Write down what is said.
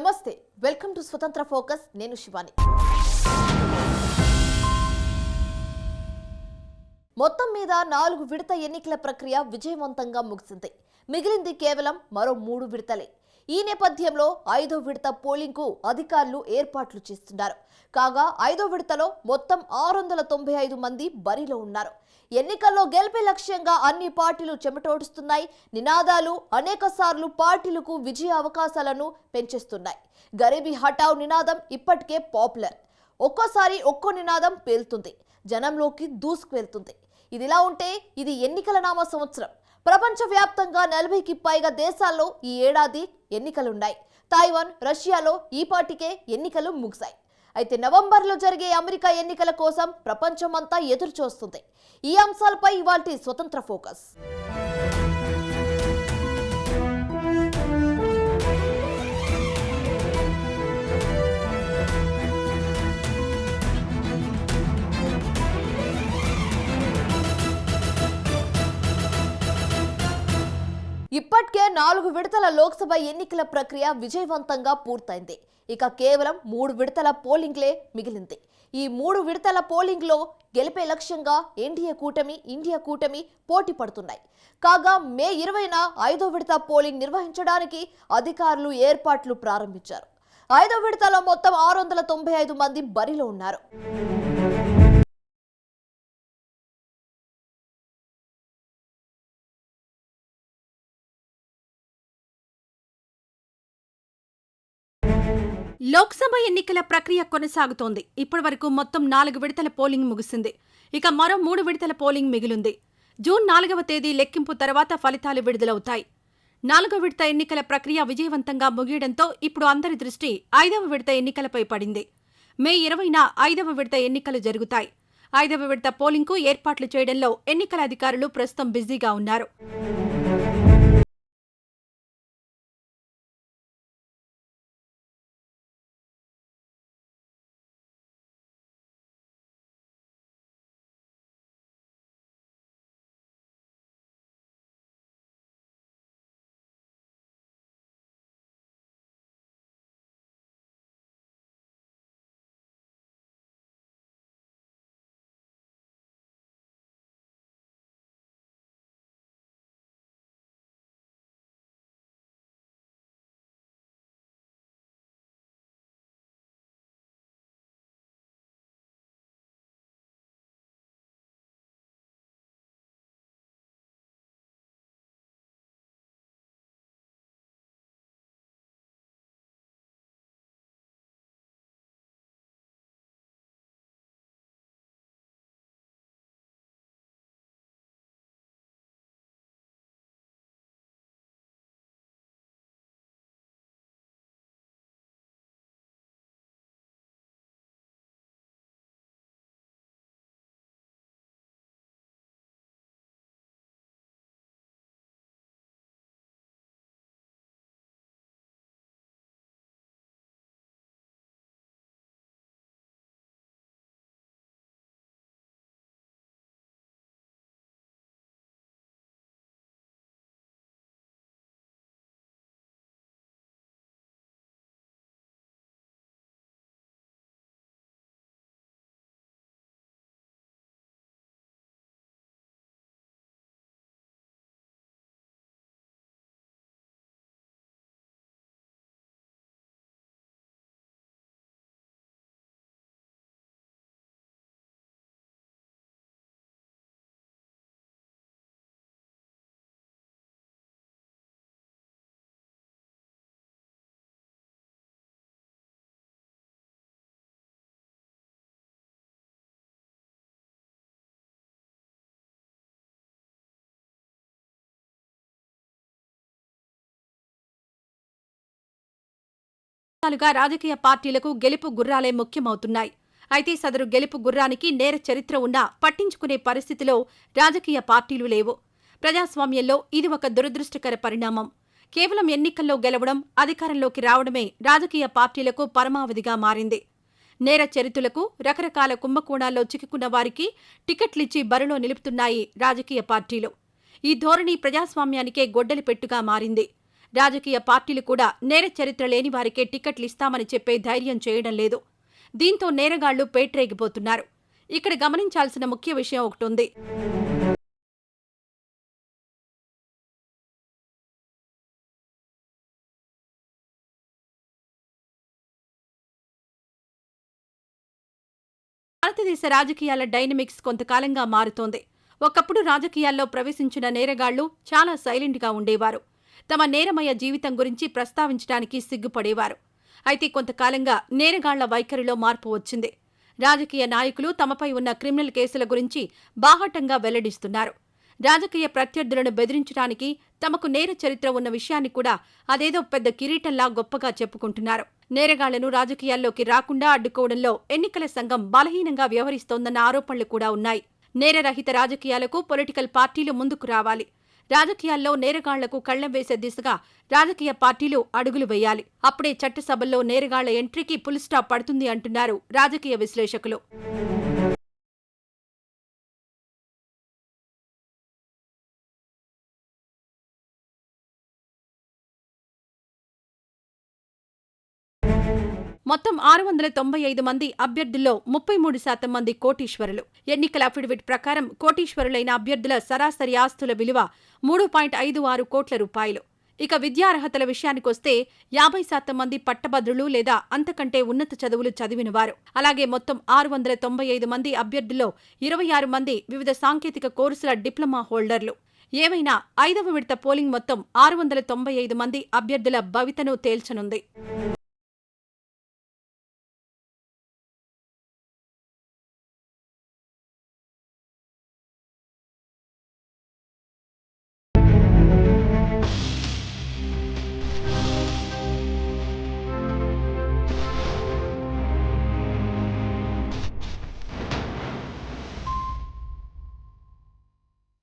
నమస్తే, welcome to స్వతంత్ర focus. నేను శివాని. మొత్తం మీద 4 విడత ఎన్నికల ప్రక్రియ విజయవంతంగా ముగిసింది. మిగిలింది కేవలం మరో 3 విడతలే. ఈ నేపథ్యంలో 5వ విడత పోలింగ్ కు అధికారులు ఏర్పాట్లు చేస్తున్నారు. కాగా 5వ విడతలో మొత్తం 695 మంది బరిలో ఉన్నారు. ఎన్నికల్లో గెలిపే లక్ష్యంగా అన్ని పార్టీలు చెమటోడుస్తున్నాయి. నినాదాలు అనేకసార్లు పార్టీలకు విజయ అవకాశాలను పెంచేస్తున్నాయి. గరీబీ హటావ్ నినాదం ఇప్పటికే పాపులర్. ఒక్కోసారి ఒక్కో నినాదం పేలుతుంది, జనంలోకి దూసుకువెళ్తుంది. ఇదిలా ఉంటే ఇది ఎన్నికల నామ సంవత్సరం. ప్రపంచవ్యాప్తంగా 40కి పైగా దేశాల్లో ఈ ఏడాది ఎన్నికలున్నాయి. తైవాన్, రష్యాలో ఈ పార్టీకే ఎన్నికలు ముగిశాయి. అయితే నవంబర్లో జరిగే అమెరికా ఎన్నికల కోసం ప్రపంచమంతా ఎదురు చూస్తుంది. ఈ అంశాలపై ఇవాల్టి స్వతంత్ర ఫోకస్. ఇప్పటికే 4 విడతల లోక్సభ ఎన్నికల ప్రక్రియ విజయవంతంగా పూర్తయింది. ఇక కేవలం 3 విడతల పోలింగ్లే మిగిలింది. ఈ 3 విడతల పోలింగ్ లో గెలిపే లక్ష్యంగా ఎన్డీఏ కూటమి, ఇండియా కూటమి పోటీ పడుతున్నాయి. కాగా మే 20న 5వ విడత పోలింగ్ నిర్వహించడానికి అధికారులు ఏర్పాట్లు ప్రారంభించారు. 5వ విడతలో మొత్తం 695 మంది బరిలో ఉన్నారు. లోక్సభ ఎన్నికల ప్రక్రియ కొనసాగుతోంది. ఇప్పటి వరకు మొత్తం 4 విడతల పోలింగ్ ముగిసింది. ఇక మరో 3 విడతల పోలింగ్ మిగిలింది. జూన్ 4వ తేదీ లెక్కింపు తర్వాత ఫలితాలు విడుదలవుతాయి. 4వ విడత ఎన్నికల ప్రక్రియ విజయవంతంగా ముగియడంతో ఇప్పుడు అందరి దృష్టి 5వ విడత ఎన్నికలపై పడింది. మే 20న 5వ విడత ఎన్నికలు జరుగుతాయి. 5వ విడత పోలింగ్కు ఏర్పాట్లు చేయడంలో ఎన్నికల అధికారులు ప్రస్తుతం బిజీగా ఉన్నారు. రాజకీయ పార్టీలకు గెలుపు గుర్రాలే ముఖ్యమవుతున్నాయి. అయితే సదరు గెలుపు గుర్రానికి నేర చరిత్ర ఉన్నా పట్టించుకునే పరిస్థితిలో రాజకీయ పార్టీలు లేవు. ప్రజాస్వామ్యంలో ఇది ఒక దురదృష్టకర పరిణామం. కేవలం ఎన్నికల్లో గెలవడం, అధికారంలోకి రావడమే రాజకీయ పార్టీలకు పరమావధిగా మారింది. నేర చరిత్రలకు, రకరకాల కుంభకోణాల్లో చిక్కుకున్న వారికి టికెట్లిచ్చి బరిలో నిలుపుతున్నాయి రాజకీయ పార్టీలు. ఈ ధోరణి ప్రజాస్వామ్యానికే గొడ్డలి పెట్టుగా మారింది. రాజకీయ పార్టీలు కూడా నేర చరిత్ర లేని వారికే టికెట్లు ఇస్తామని చెప్పే ధైర్యం చేయడం లేదు. దీంతో నేరగాళ్లు పేట్రేగిపోతున్నారు. ఇక్కడ గమనించాల్సిన ముఖ్య విషయం ఒకటుంది. భారతదేశ రాజకీయాల డైనమిక్స్ కొంతకాలంగా మారుతోంది. ఒకప్పుడు రాజకీయాల్లో ప్రవేశించిన నేరగాళ్లు చాలా సైలెంట్గా ఉండేవారు. తమ నేరమయ జీవితం గురించి ప్రస్తావించడానికి సిగ్గుపడేవారు. అయితే కొంతకాలంగా నేరగాళ్ల వైఖరిలో మార్పు వచ్చింది. రాజకీయ నాయకులు తమపై ఉన్న క్రిమినల్ కేసుల గురించి బాహాటంగా వెల్లడిస్తున్నారు. రాజకీయ ప్రత్యర్థులను బెదిరించడానికి తమకు నేర చరిత్ర ఉన్న విషయాన్ని కూడా అదేదో పెద్ద కిరీటంలా గొప్పగా చెప్పుకుంటున్నారు. నేరగాళ్లను రాజకీయాల్లోకి రాకుండా అడ్డుకోవడంలో ఎన్నికల సంఘం బలహీనంగా వ్యవహరిస్తోందన్న ఆరోపణలు కూడా ఉన్నాయి. నేరరహిత రాజకీయాలకు పొలిటికల్ పార్టీలు ముందుకు రావాలి. రాజకీయాల్లో నేరగాళ్లకు కళ్లెం వేసే దిశగా రాజకీయ పార్టీలు అడుగులు వేయాలి. అప్పుడే చట్టసభల్లో నేరగాళ్ల ఎంట్రీకి ఫుల్ స్టాప్ పడుతుంది అంటున్నారు రాజకీయ విశ్లేషకులు. మొత్తం 695 మంది అభ్యర్థుల్లో 33% మంది కోటీశ్వరులు. ఎన్నికల అఫిడవిట్ ప్రకారం కోటీశ్వరులైన అభ్యర్థుల సరాసరి ఆస్తుల విలువ 3.56 కోట్ల రూపాయలు. ఇక విద్యార్హతల విషయానికొస్తే 50% మంది పట్టభద్రులు లేదా అంతకంటే ఉన్నత చదువులు చదివినవారు. అలాగే మొత్తం 695 మంది అభ్యర్థుల్లో 26 మంది వివిధ సాంకేతిక కోర్సుల డిప్లొమా హోల్డర్లు. ఏమైనా 5వ విడత పోలింగ్ మొత్తం 695 మంది అభ్యర్థుల భవితను తేల్చనుంది.